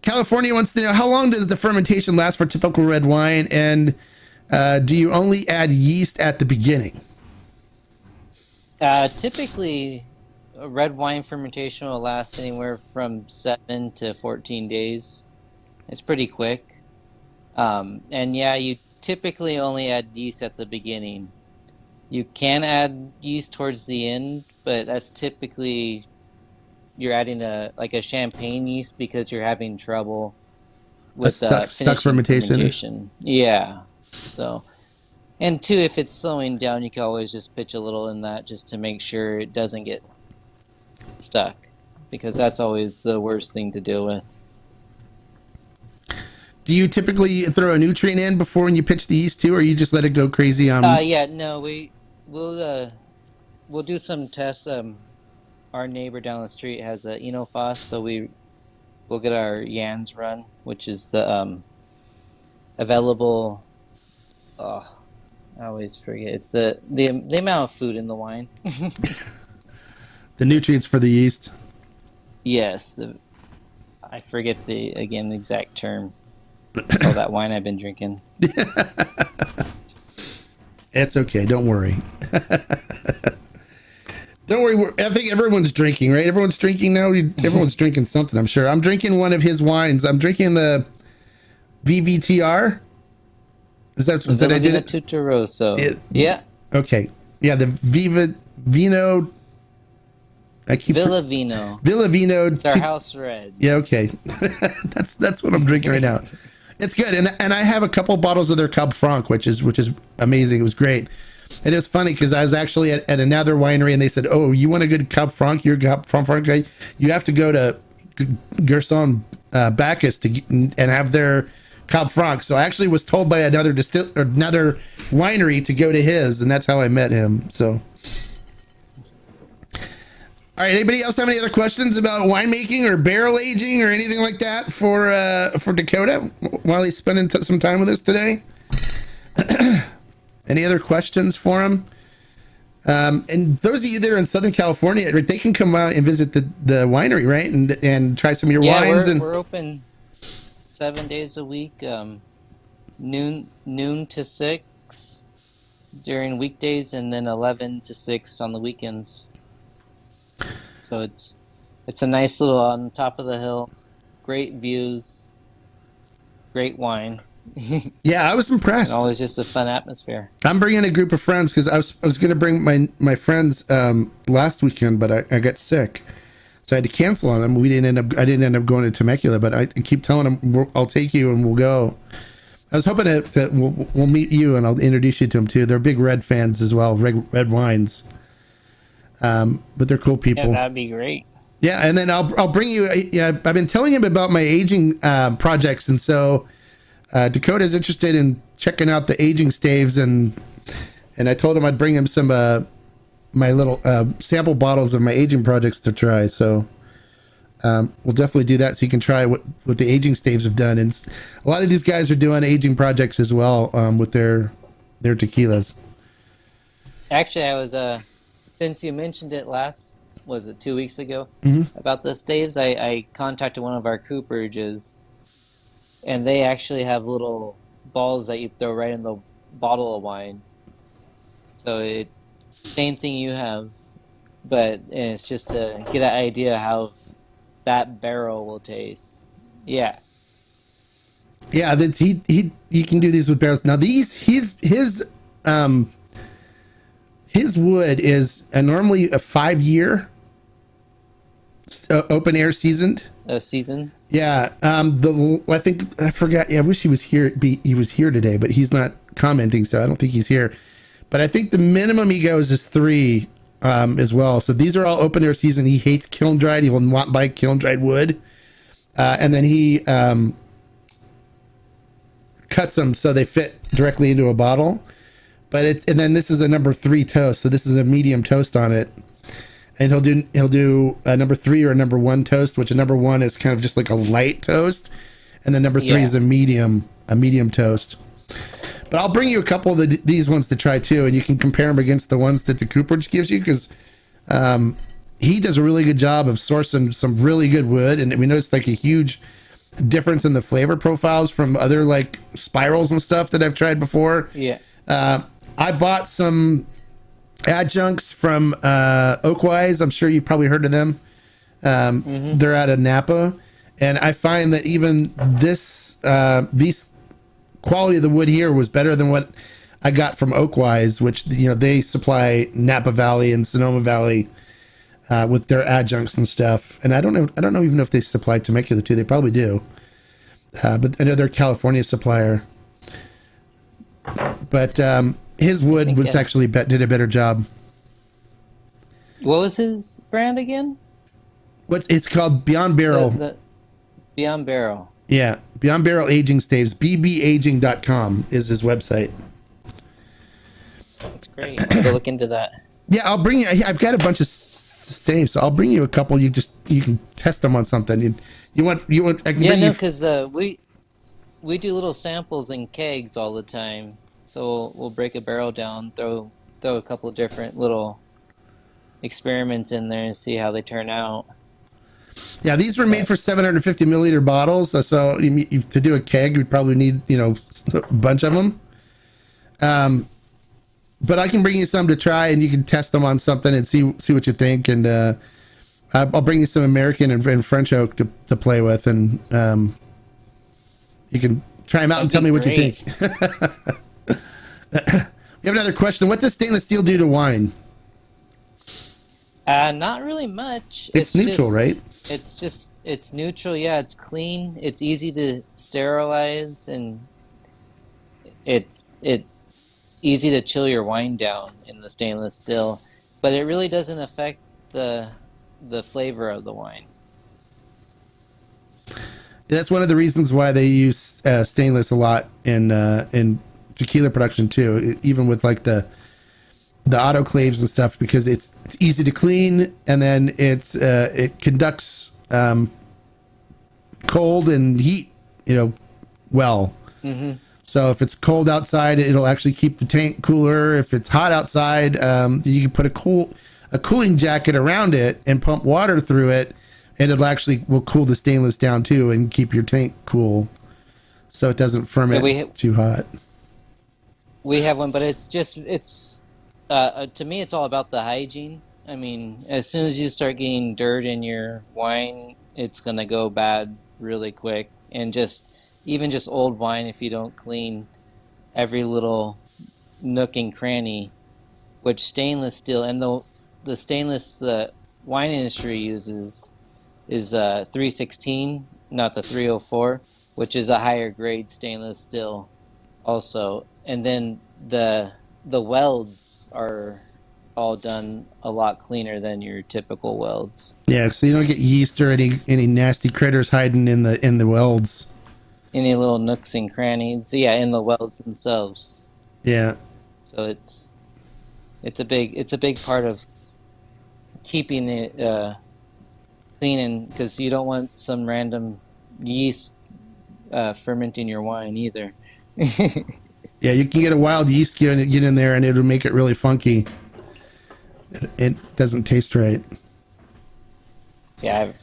California wants to know, how long does the fermentation last for typical red wine, and do you only add yeast at the beginning? Typically, a red wine fermentation will last anywhere from 7 to 14 days. It's pretty quick. And yeah, you typically only add yeast at the beginning. You can add yeast towards the end, but that's typically you're adding a champagne yeast because you're having trouble with stuck fermentation. Yeah. So, and two, if it's slowing down, you can always just pitch a little in that just to make sure it doesn't get stuck, because that's always the worst thing to deal with. Do you typically throw a nutrient in before when you pitch the yeast too, or you just let it go crazy on? Yeah, no, we'll do some tests. Our neighbor down the street has a Enofos, so we'll get our Yans run, which is the available. Oh, I always forget. It's the amount of food in the wine. The nutrients for the yeast. Yes, I forget the exact term. It's all that wine I've been drinking. It's okay. Don't worry. Don't worry. I think everyone's drinking, right? Everyone's drinking now. Everyone's drinking something, I'm sure. I'm drinking one of his wines. I'm drinking the VVTR. Is that I did it? Tutoroso. Yeah. Okay. Yeah, the Viva Vino. Villa Vino. Villa Vino. It's our house red. Yeah, okay. That's what I'm drinking right now. It's good, and I have a couple bottles of their Cab Franc, which is amazing. It was great, and it was funny because I was actually at another winery, and they said, "Oh, you want a good Cab Franc? You're a Cab Franc guy. You have to go to Gershon Bachus and have their Cab Franc. So I actually was told by another winery to go to his, and that's how I met him. So, all right. Anybody else have any other questions about winemaking or barrel aging or anything like that for Dakota while he's spending some time with us today? Any other questions for him? And those of you that are in Southern California, they can come out and visit the winery, right? And try some of your wines. We're open 7 days a week, noon to 6 during weekdays, and then 11 to 6 on the weekends. So it's a nice little on top of the hill, great views, great wine. Yeah, I was impressed. And always just a fun atmosphere. I'm bringing a group of friends because I was going to bring my friends last weekend, but I got sick, so I had to cancel on them. I didn't end up going to Temecula, but I keep telling them I'll take you and we'll go. I was hoping that we'll meet you and I'll introduce you to them too. They're big red fans as well, red wines. But they're cool people. Yeah, that'd be great. Yeah, and then I'll bring you. I've been telling him about my aging projects, and so. Dakota's interested in checking out the aging staves, and I told him I'd bring him some my little sample bottles of my aging projects to try. So we'll definitely do that, so you can try what the aging staves have done. And a lot of these guys are doing aging projects as well with their tequilas. Actually, I was since you mentioned it was it 2 weeks ago, about the staves? I contacted one of our cooperages. And they actually have little balls that you throw right in the bottle of wine. So same thing you have, but it's just to get an idea how that barrel will taste. Yeah. Yeah, he can do these with barrels. Now his wood is normally a 5-year open air seasoned. A season. Yeah, I think I forgot. Yeah, I wish he was here. He was here today, but he's not commenting, so I don't think he's here. But I think the minimum he goes is 3 as well. So these are all open air season. He hates kiln dried. He will not buy kiln dried wood, and then he cuts them so they fit directly into a bottle. And then this is a number 3 toast. So this is a medium toast on it. And he'll do a number 3 or a number 1 toast, which a number 1 is kind of just like a light toast, and then number 3 is a medium toast. But I'll bring you a couple of these ones to try too, and you can compare them against the ones that the cooperage gives you, because he does a really good job of sourcing some really good wood, and we noticed like a huge difference in the flavor profiles from other like spirals and stuff that I've tried before. Yeah. I bought some adjuncts from Oakwise. I'm sure you've probably heard of them. They're out of Napa, and I find that even these quality of the wood here was better than what I got from Oakwise, which they supply Napa Valley and Sonoma Valley with their adjuncts and stuff. And I don't know even if they supply Temecula too. They probably do, but I know they're a California supplier. But his wood was actually did a better job. What was his brand again? It's called Beyond Barrel. The Beyond Barrel. Yeah, Beyond Barrel Aging Staves. bbaging.com is his website. That's great. I'll have to look into that. Yeah, I'll bring you. I've got a bunch of staves, so I'll bring you a couple. You can test them on something. You want? I can because we do little samples in kegs all the time. So we'll break a barrel down, throw a couple of different little experiments in there and see how they turn out. Yeah, these were made for 750 milliliter bottles. So to do a keg, we'd probably need a bunch of them. But I can bring you some to try, and you can test them on something and see what you think. And I'll bring you some American and French oak to play with, and you can try them out and tell me what you think. We have another question. What does stainless steel do to wine? Not really much. It's neutral, right? It's neutral. Yeah, it's clean. It's easy to sterilize, and it's easy to chill your wine down in the stainless steel. But it really doesn't affect the flavor of the wine. That's one of the reasons why they use stainless a lot in tequila production too. Even with like the autoclaves and stuff, because it's easy to clean, and then it conducts cold and heat, well. Mm-hmm. So if it's cold outside, it'll actually keep the tank cooler. If it's hot outside, you can put a cooling jacket around it and pump water through it, and it actually will cool the stainless down too and keep your tank cool, so it doesn't ferment too hot. We have one, but it's to me, it's all about the hygiene. I mean, as soon as you start getting dirt in your wine, it's gonna go bad really quick. And even just old wine, if you don't clean every little nook and cranny, which stainless steel and the stainless the wine industry uses is 316, not the 304, which is a higher grade stainless steel also. And then the welds are all done a lot cleaner than your typical welds. Yeah, so you don't get yeast or any nasty critters hiding in the welds. Any little nooks and crannies, yeah, in the welds themselves. Yeah. So it's a big part of keeping it clean, because you don't want some random yeast fermenting your wine either. Yeah, you can get a wild yeast get in there, and it'll make it really funky. It doesn't taste right. Yeah, I've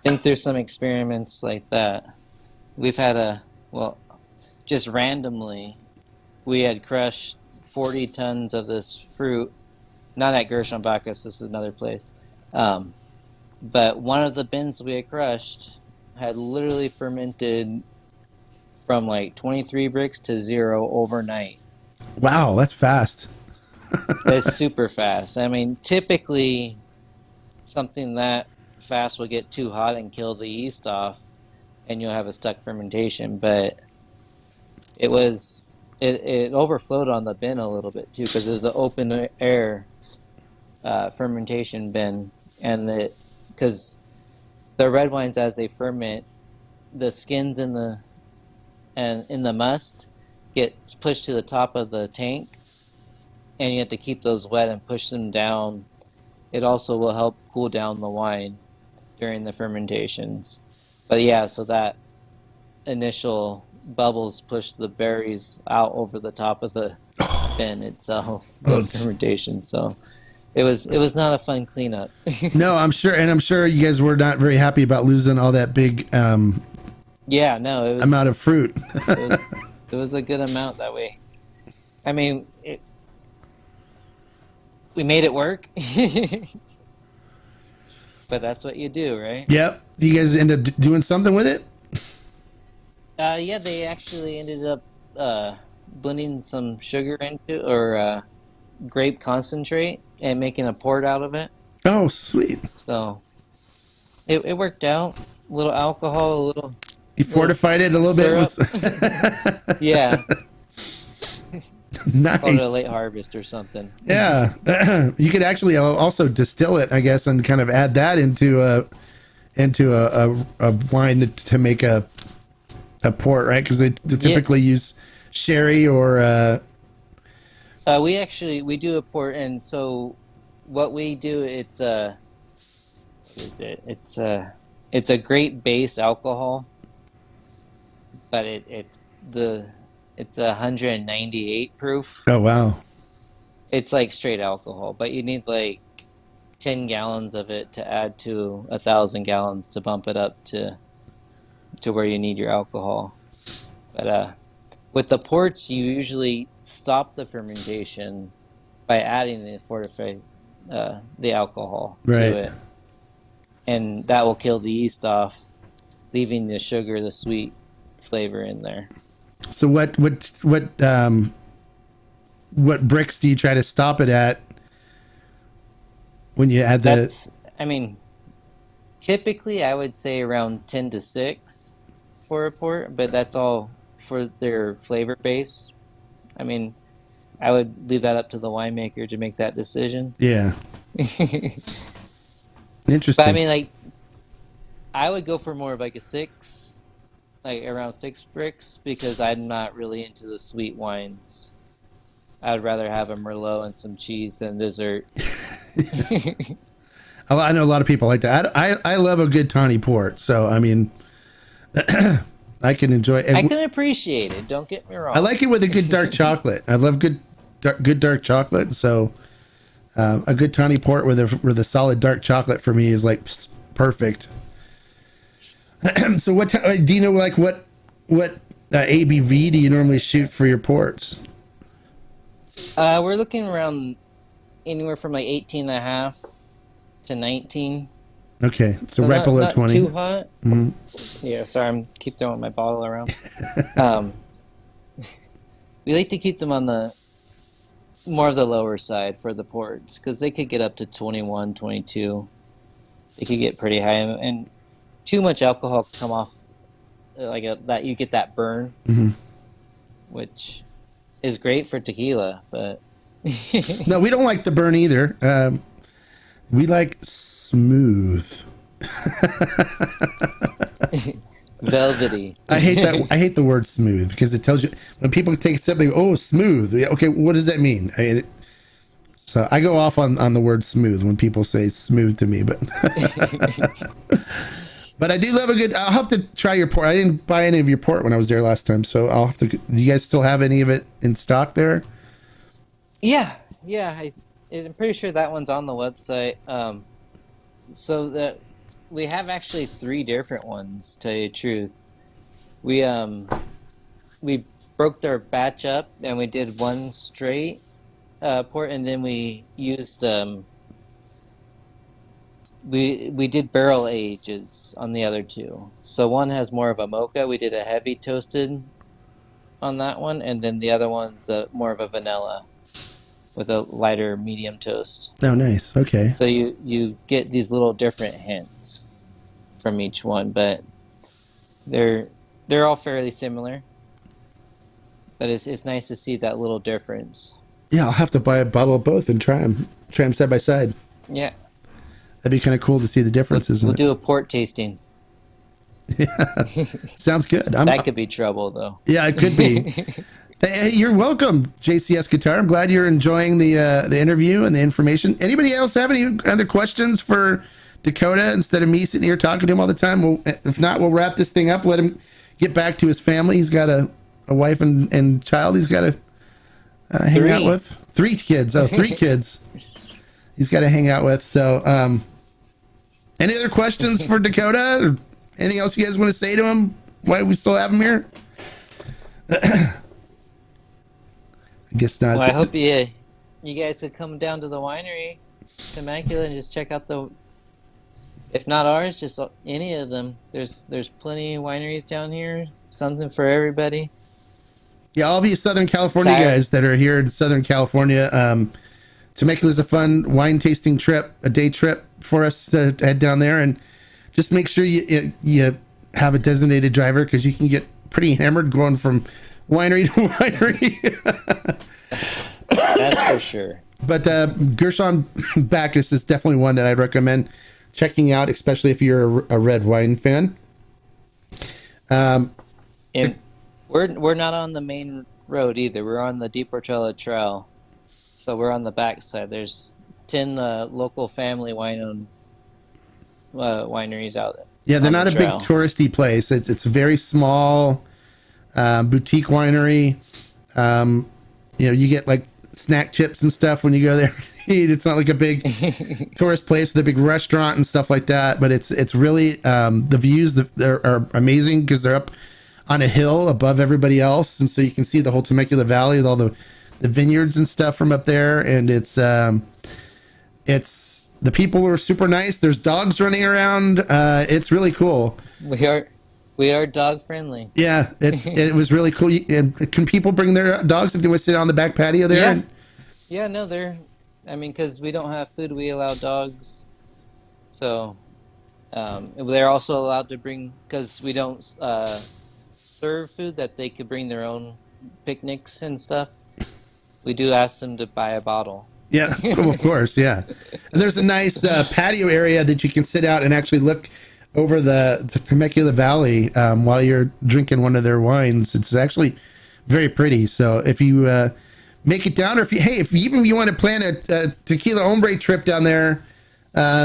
been through some experiments like that. We've had just randomly, we had crushed 40 tons of this fruit, not at Gershon Bachus, this is another place. But one of the bins we had crushed had literally fermented from like 23 bricks to 0 overnight. Wow, that's fast. That's super fast. I mean, typically something that fast will get too hot and kill the yeast off, and you'll have a stuck fermentation. But it overflowed on the bin a little bit too, because it was an open air fermentation bin, and because the red wines, as they ferment, the skins in the must gets pushed to the top of the tank, and you have to keep those wet and push them down. It also will help cool down the wine during the fermentations. But yeah, so that initial bubbles push the berries out over the top of the bin itself, the fermentation. So it was not a fun cleanup. No, I'm sure you guys were not very happy about losing all that big yeah, no, it was amount of fruit. it was a good amount that way. I mean, we made it work. But that's what you do, right? Yep. You guys end up doing something with it? Yeah, they actually ended up blending some sugar into, or grape concentrate, and making a port out of it. Oh, sweet. So it worked out. A little alcohol, a little. You fortified it a little syrup. bit. Yeah. Nice. Call it a late harvest or something. Yeah. You could actually also distill it, I guess, and kind of add that into a wine to make a port, right? Because they typically use sherry or. We do a port, and so what we do, it's what is it? It's a grape based alcohol, but it's 198 proof. Oh wow! It's like straight alcohol, but you need like 10 gallons of it to add to 1,000 gallons to bump it up to where you need your alcohol. But with the ports, you usually stop the fermentation by adding the alcohol to it, and that will kill the yeast off, leaving the sugar, the sweet flavor in there. So what bricks do you try to stop it at when you add typically I would say around 10 to 6 for a port, but that's all for their flavor base. I mean, I would leave that up to the winemaker to make that decision. Yeah. Interesting. But I mean, like, I would go for more of like a 6 like around 6 bricks, because I'm not really into the sweet wines. I'd rather have a Merlot and some cheese than dessert. I know a lot of people like that. I love a good tawny port. So, I mean, I can enjoy it. I can appreciate it. Don't get me wrong. I like it with a good dark chocolate. I love good dark chocolate. So, a good tawny port with a solid dark chocolate for me is like perfect. So, what do you know? Like what ABV do you normally shoot for your ports? We're looking around anywhere from like 18.5 to 19. Okay, so right below not 20. Too hot. Mm-hmm. Yeah, sorry, keep throwing my bottle around. We like to keep them on the more of the lower side for the ports, because they could get up to 21, 22. They could get pretty high, and too much alcohol can come off that. You get that burn, which is great for tequila, but no, we don't like the burn either. We like smooth. Velvety. I hate that. I hate the word smooth because it tells you when people take a sip, they go, "Oh, smooth." Yeah, okay, what does that mean? So I go off on the word smooth when people say smooth to me, but but I do love a good. I'll have to try your port. I didn't buy any of your port when I was there last time, so I'll have to. Do you guys still have any of it in stock there? Yeah. I'm pretty sure that one's on the website. So that we have actually 3 different ones, to tell you the truth. We broke their batch up and we did one straight port, and then we used we did barrel ages on the other 2. So one has more of a mocha. We did a heavy toasted on that one, and then the other one's more of a vanilla with a lighter medium toast. Oh, nice. Okay. So you get these little different hints from each one, but they're all fairly similar. But it's nice to see that little difference. Yeah, I'll have to buy a bottle of both and try them side by side. Yeah. That'd be kind of cool to see the differences. We'll do a port tasting. Yeah, sounds good. That could be trouble, though. Yeah, it could be. Hey, you're welcome, JCS Guitar. I'm glad you're enjoying the interview and the information. Anybody else have any other questions for Dakota instead of me sitting here talking to him all the time? If not, we'll wrap this thing up. Let him get back to his family. He's got a wife and child he's got to hang out with. 3 kids. Oh, 3 kids he's got to hang out with. So, any other questions for Dakota? Or anything else you guys want to say to him? Why we still have him here? I guess not. Well, I hope you guys could come down to the winery, Temecula, and just check out if not ours, just any of them. There's plenty of wineries down here. Something for everybody. Yeah, all of you Southern California guys that are here in Southern California, Temecula is a fun wine tasting trip, a day trip for us to head down there, and just make sure you have a designated driver, because you can get pretty hammered going from winery to winery. That's for sure. But Gershon Bachus is definitely one that I'd recommend checking out, especially if you're a red wine fan. And we're not on the main road either. We're on the Deep Portola Trail, so we're on the backside. There's 10 local family wine-owned wineries out there. Yeah, they're not a big touristy place. It's a very small boutique winery. You get like snack chips and stuff when you go there. It's not like a big tourist place with a big restaurant and stuff like that, but it's really the views are amazing because they're up on a hill above everybody else, and so you can see the whole Temecula Valley with all the vineyards and stuff from up there. And it's the people are super nice. There's dogs running around. It's really cool. We are dog friendly. Yeah, it was really cool. Can people bring their dogs if they want to sit on the back patio there? Yeah, no, because we don't have food, we allow dogs. So they're also allowed to bring, because we don't serve food, that they could bring their own picnics and stuff. We do ask them to buy a bottle. Yeah, of course, yeah. And there's a nice patio area that you can sit out and actually look over the Temecula Valley while you're drinking one of their wines. It's actually very pretty. So if you make it down, or if you want to plan a Tequila Hombre trip down there,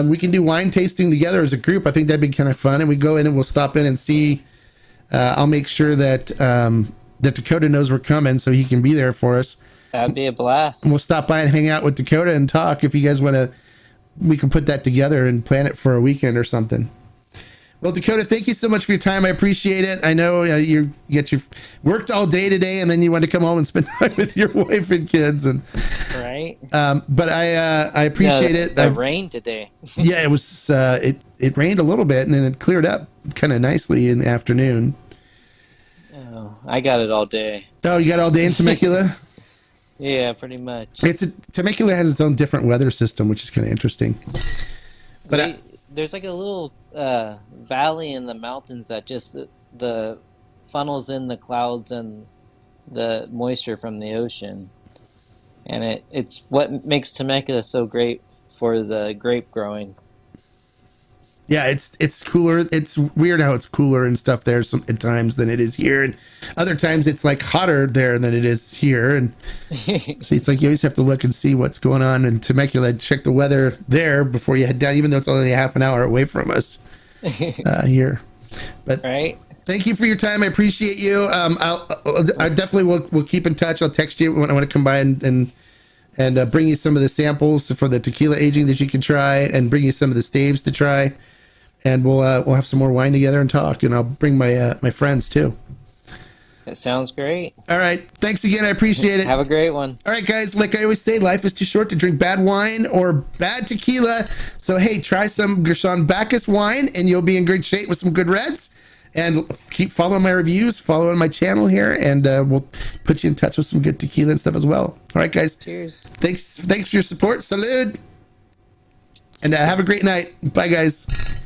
we can do wine tasting together as a group. I think that'd be kind of fun. And we go in and we'll stop in and see. I'll make sure that that Dakota knows we're coming so he can be there for us. That'd be a blast. And we'll stop by and hang out with Dakota and talk. If you guys want to, we can put that together and plan it for a weekend or something. Well, Dakota, thank you so much for your time. I appreciate it. I know you worked all day today, and then you want to come home and spend time with your wife and kids. And right. But I appreciate it. The rain today. Yeah, it was. It rained a little bit, and then it cleared up kind of nicely in the afternoon. Oh, I got it all day. Oh, you got all day in Temecula? Yeah, pretty much. Temecula has its own different weather system, which is kind of interesting. But there's like a little valley in the mountains that just the funnels in the clouds and the moisture from the ocean, and it's what makes Temecula so great for the grape growing. Yeah, it's cooler. It's weird how it's cooler and stuff there at times than it is here, and other times it's like hotter there than it is here. And so it's like you always have to look and see what's going on in Temecula. Check the weather there before you head down, even though it's only a half an hour away from us here. But right. Thank you for your time. I appreciate you. I definitely will keep in touch. I'll text you when I want to come by and bring you some of the samples for the tequila aging that you can try, and bring you some of the staves to try. And we'll have some more wine together and talk, and I'll bring my friends too. That sounds great. All right. Thanks again. I appreciate it. Have a great one. All right, guys. Like I always say, life is too short to drink bad wine or bad tequila. So, hey, try some Gershon Bachus wine, and you'll be in great shape with some good reds. And keep following my reviews, following my channel here, and we'll put you in touch with some good tequila and stuff as well. All right, guys. Cheers. Thanks for your support. Salud. And have a great night. Bye, guys.